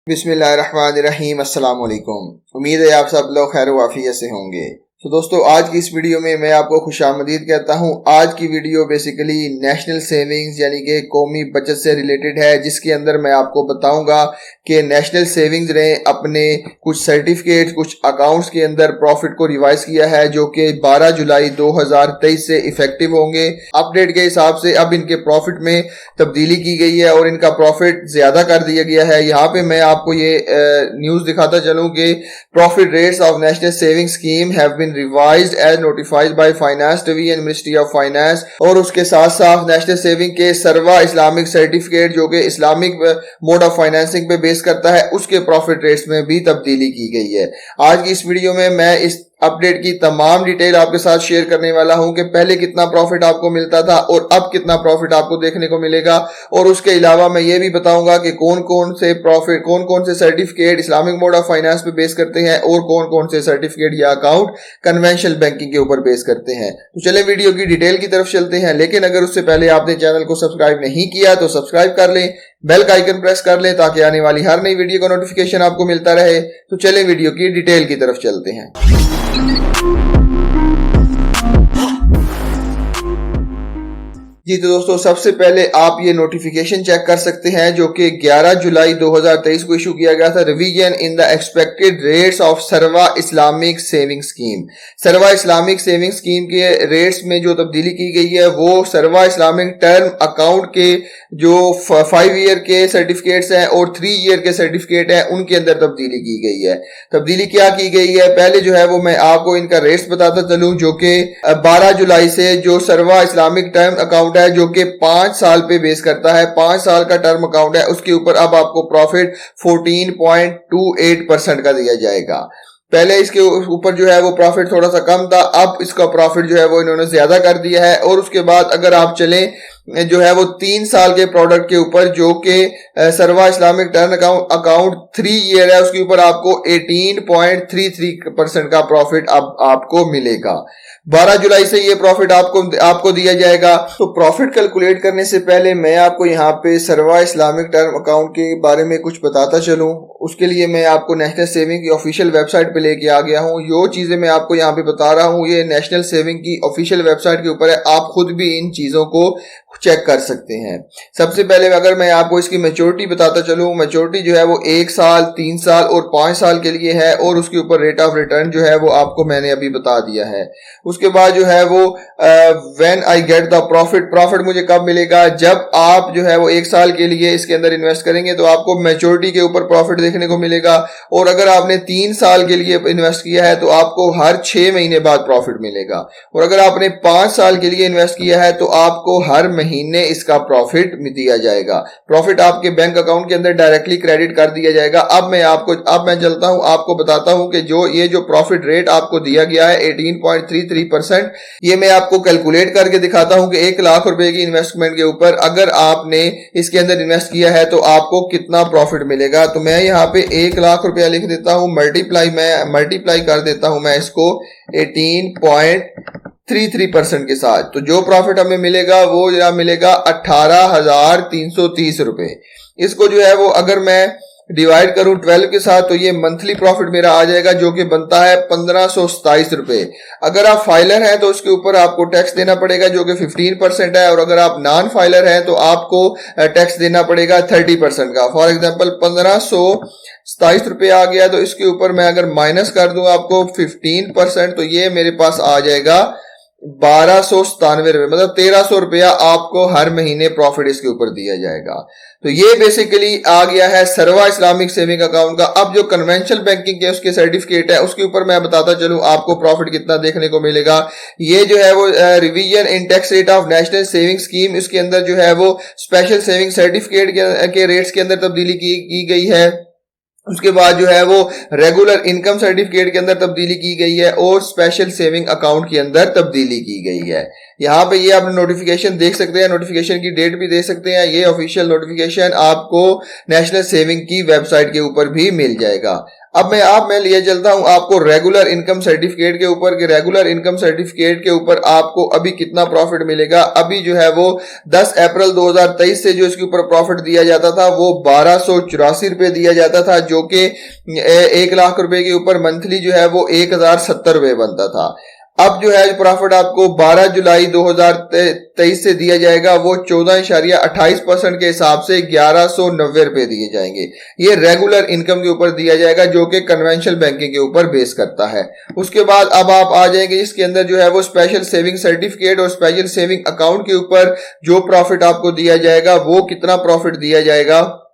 बिस्मिल्लाहिर्रहमानिर्रहीम। अस्सलाम वालेकुम। उम्मीद है आप सब लोग खैर वाफियत से होंगे। तो दोस्तों, आज की इस वीडियो में मैं आपको खुशामदीद कहता हूं। आज की वीडियो बेसिकली नेशनल सेविंग्स यानी कि कौमी बचत से रिलेटेड है, जिसके अंदर मैं आपको बताऊंगा कि नेशनल सेविंग्स ने अपने कुछ सर्टिफिकेट, कुछ अकाउंट्स के अंदर प्रॉफिट को रिवाइज किया है, जो कि 12 जुलाई 2023 से इफेक्टिव होंगे। अपडेट के हिसाब से अब इनके प्रॉफिट में तब्दीली की गई है और इनका प्रॉफिट ज्यादा कर दिया गया है। यहाँ पे मैं आपको ये न्यूज दिखाता चलूं कि profit rates of national saving scheme have been revised as notified by finance division, ministry of finance. और उसके साथ साथ नेशनल सेविंग के सर्वा इस्लामिक सर्टिफिकेट, जो कि इस्लामिक मोड ऑफ फाइनेंसिंग पे बेस करता है, उसके प्रॉफिट रेट्स में भी तब्दीली की गई है। आज की इस वीडियो में मैं इस अपडेट की तमाम डिटेल आपके साथ शेयर करने वाला हूं कि पहले कितना प्रॉफिट आपको मिलता था और अब कितना प्रॉफिट आपको देखने को मिलेगा। और उसके अलावा मैं ये भी बताऊंगा कि कौन कौन से प्रॉफिट, कौन कौन से certificate Islamic mode of finance पे बेस करते हैं और कौन कौन से सर्टिफिकेट या अकाउंट कन्वेंशनल बैंकिंग के ऊपर बेस करते हैं। तो चले वीडियो की डिटेल की तरफ चलते हैं, लेकिन अगर उससे पहले आपने चैनल को सब्सक्राइब नहीं किया तो सब्सक्राइब कर लें, बेल का आइकन प्रेस कर लें ताकि आने वाली हर नई वीडियो का नोटिफिकेशन आपको मिलता रहे। तो चले वीडियो की डिटेल की तरफ चलते हैं। जी तो दोस्तों, सबसे पहले आप ये नोटिफिकेशन चेक कर सकते हैं जो कि 11 जुलाई 2023 को इशू किया गया था। Revision in the expected rates of सर्वा इस्लामिक सेविंग स्कीम। सर्वा इस्लामिक सेविंग स्कीम के रेट्स में जो तब्दीली की गई है वो सर्वा इस्लामिक टर्म अकाउंट के जो 5 ईयर के सर्टिफिकेट्स हैं और 3 ईयर के सर्टिफिकेट हैं, उनके अंदर तब्दीली की गई है। तब्दीली क्या की गई है, पहले जो है वो मैं आपको इनका रेट्स बताता चलूं, जो कि 12 जुलाई से जो सर्वा इस्लामिक टर्म अकाउंट है, जो कि 5 साल पे बेस करता है, 5 साल का टर्म अकाउंट है, उसके ऊपर अब आपको प्रॉफिट 14.28% का दिया जाएगा। पहले इसके ऊपर जो है वो प्रॉफिट थोड़ा सा कम था, अब इसका प्रॉफिट जो है वो इन्होंने ज्यादा कर दिया है। और उसके बाद अगर आप चलें जो है वो 3 साल के प्रोडक्ट के ऊपर, जो कि सर्वा इस्लामिक टर्म अकाउंट 3 ईयर है, उसके ऊपर आपको 18.33% का प्रॉफिट अब आपको मिलेगा। 12 जुलाई से ये प्रॉफिट आपको दिया जाएगा। तो प्रॉफिट कैलकुलेट करने से पहले मैं आपको यहाँ पे सर्वा इस्लामिक टर्म अकाउंट के बारे में कुछ बताता चलूं। उसके लिए मैं आपको नेशनल सेविंग की ऑफिशियल वेबसाइट पे लेके आ गया हूँ। जो चीजें मैं आपको यहाँ पे बता रहा हूँ ये नेशनल सेविंग की ऑफिशियल वेबसाइट के ऊपर है, आप खुद भी इन चीजों को चेक कर सकते हैं। सबसे पहले अगर मैं आपको इसकी मैच्योरिटी बताता चलूं, मैच्योरिटी जो है वो 1 साल, 3 साल और 5 साल के लिए है, और उसके ऊपर रेट ऑफ रिटर्न जो है वो आपको मैंने अभी बता दिया है। उसके बाद जो है वो when I get the profit मुझे कब मिलेगा, जब आप जो है वो 1 साल के लिए इसके अंदर इन्वेस्ट करेंगे तो आपको मैच्योरिटी के ऊपर प्रॉफिट देखने को मिलेगा। और अगर आपने 3 साल के लिए इन्वेस्ट किया है तो आपको हर 6 महीने बाद प्रॉफिट मिलेगा। और अगर आपने 5 साल के लिए इन्वेस्ट किया है तो आपको हर महीने इसका प्रॉफिट दिया जाएगा। प्रॉफिट आपके बैंक अकाउंट के अंदर डायरेक्टली क्रेडिट कर दिया जाएगा। अब मैं चलता हूं, आपको बताता हूं कि जो प्रॉफिट रेट आपको दिया गया है 18.33%, ये मैं आपको कैलकुलेट करके दिखाता हूं कि 1 लाख रुपए की इन्वेस्टमेंट के ऊपर अगर आपने इसके अंदर इन्वेस्ट किया है तो आपको कितना प्रॉफिट मिलेगा। तो मैं यहाँ पे 1 लाख रुपया लिख देता हूं, मल्टीप्लाई कर देता हूं मैं इसको 18.33% के साथ। तो जो प्रॉफिट हमें मिलेगा वो जरा मिलेगा 18,330 रुपए। इसको जो है वो अगर मैं डिवाइड करूं 12 के साथ तो ये मंथली प्रॉफिट मेरा आ जाएगा, जो कि बनता है 1527 रुपए। अगर आप फाइलर हैं तो उसके ऊपर आपको टैक्स देना पड़ेगा, जो कि 15% है, और अगर आप नॉन फाइलर हैं तो आपको टैक्स देना पड़ेगा 30% का। फॉर एग्जांपल 1527 रुपए आ गया, तो इसके ऊपर मैं अगर माइनस कर दूं आपको 15%, तो ये मेरे पास आ जाएगा 1297 रुपए, मतलब 1300 रुपया आपको हर महीने प्रॉफिट इसके ऊपर दिया जाएगा। तो ये बेसिकली आ गया है सर्वा इस्लामिक सेविंग अकाउंट का। अब जो कन्वेंशनल बैंकिंग के उसके सर्टिफिकेट है उसके ऊपर मैं बताता चलूं आपको प्रॉफिट कितना देखने को मिलेगा। ये जो है वो revision in tax rate of national saving scheme, इसके अंदर जो है वो स्पेशल सेविंग सर्टिफिकेट के रेट्स के अंदर तब्दीली की गई है। उसके बाद जो है वो रेगुलर इनकम सर्टिफिकेट के अंदर तब्दीली की गई है और स्पेशल सेविंग अकाउंट के अंदर तब्दीली की गई है। यहाँ पे ये आप नोटिफिकेशन देख सकते हैं, नोटिफिकेशन की डेट भी देख सकते हैं। ये ऑफिशियल नोटिफिकेशन आपको नेशनल सेविंग की वेबसाइट के ऊपर भी मिल जाएगा। अब मैं लिए चलता हूं आपको रेगुलर इनकम सर्टिफिकेट के ऊपर कि रेगुलर इनकम सर्टिफिकेट के ऊपर आपको अभी कितना प्रॉफिट मिलेगा। अभी जो है वो 10 अप्रैल 2023 से जो इसके ऊपर प्रॉफिट दिया जाता था वो 1284 रुपए दिया जाता था, जो कि 1 लाख रुपए के ऊपर मंथली जो है वो 1070 रुपए बनता था। अब जो है प्रॉफिट आपको 12 जुलाई 2023 से दिया जाएगा वो 14.28% के हिसाब से 1190 रुपए दिए जाएंगे। ये रेगुलर इनकम के ऊपर दिया जाएगा जो कि कन्वेंशनल बैंकिंग के ऊपर बेस करता है। उसके बाद अब आप आ जाएंगे इसके अंदर जो है वो स्पेशल सेविंग सर्टिफिकेट और स्पेशल सेविंग अकाउंट के ऊपर जो प्रॉफिट आपको दिया जाएगा वो कितना प्रॉफिट दिया जाएगा।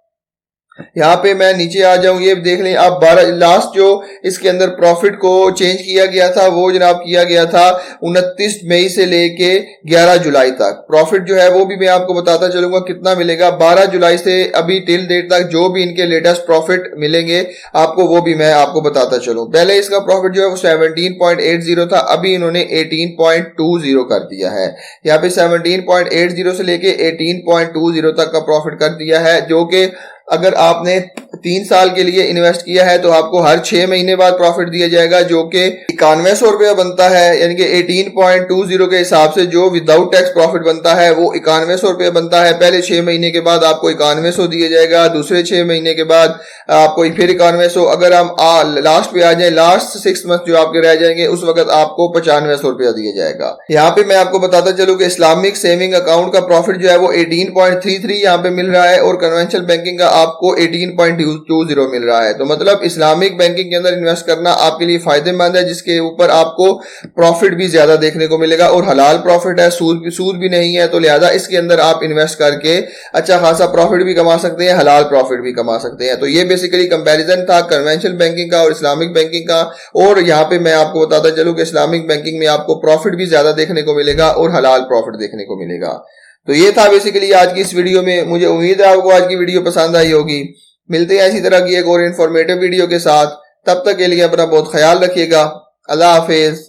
यहाँ पे मैं नीचे आ जाऊं, ये देख लें आप 12 लास्ट जो इसके अंदर प्रॉफिट को चेंज किया गया था वो जनाब किया गया था 29 मई से लेके 11 जुलाई तक। प्रॉफिट जो है वो भी मैं आपको बताता चलूंगा कितना मिलेगा। 12 जुलाई से अभी टिल डेट तक जो भी इनके लेटेस्ट प्रॉफिट मिलेंगे आपको वो भी मैं आपको बताता चलूं। पहले इसका प्रॉफिट जो है वो 17.80 था, अभी इन्होंने 18.20 कर दिया है। यहाँ पे 17.80 से लेके 18.20 तक का प्रॉफिट कर दिया है, जो कि अगर आपने 3 साल के लिए इन्वेस्ट किया है तो आपको हर 6 महीने बाद प्रॉफिट दिया जाएगा, जो कि 9100 रुपया बनता है। यानी कि 18.20 के हिसाब से जो विदाउट टैक्स प्रॉफिट बनता है वो 9100 रुपया बनता है। पहले 6 महीने के बाद आपको 9100 दिया जाएगा, दूसरे 6 महीने के बाद आपको फिर 9100। अगर हम लास्ट पे आ जाए, लास्ट 6 मंथ जो आपके रह जाएंगे उस वक्त आपको 9500 रुपया दिया जाएगा। यहाँ पे मैं आपको बताता चलूँ कि इस्लामिक सेविंग अकाउंट का प्रॉफिट जो है वो 18.33 यहाँ पे मिल रहा है और कन्वेंशनल बैंकिंग का आपको 18.20 मिल रहा है। तो मतलब इस्लामिक बैंकिंग के अंदर इन्वेस्ट करना आपके लिए फायदेमंद है, जिसके ऊपर आपको प्रॉफिट भी ज्यादा देखने को मिलेगा और हलाल प्रॉफिट है, सूद भी नहीं है। तो लिहाजा इसके अंदर आप इन्वेस्ट करके अच्छा खासा प्रॉफिट भी कमा सकते हैं, हलाल प्रॉफिट भी कमा सकते हैं। तो ये बेसिकली कंपैरिजन था कन्वेंशनल बैंकिंग का और इस्लामिक बैंकिंग का। और यहाँ पे मैं आपको बताता चलूं कि इस्लामिक बैंकिंग में आपको प्रॉफिट भी ज्यादा देखने को मिलेगा और हलाल प्रॉफिट देखने को मिलेगा। तो ये था बेसिकली आज की इस वीडियो में। मुझे उम्मीद है आपको आज की वीडियो पसंद आई होगी। मिलते हैं इसी तरह की एक और इन्फॉर्मेटिव वीडियो के साथ। तब तक के लिए अपना बहुत ख्याल रखिएगा। अल्लाह हाफिज।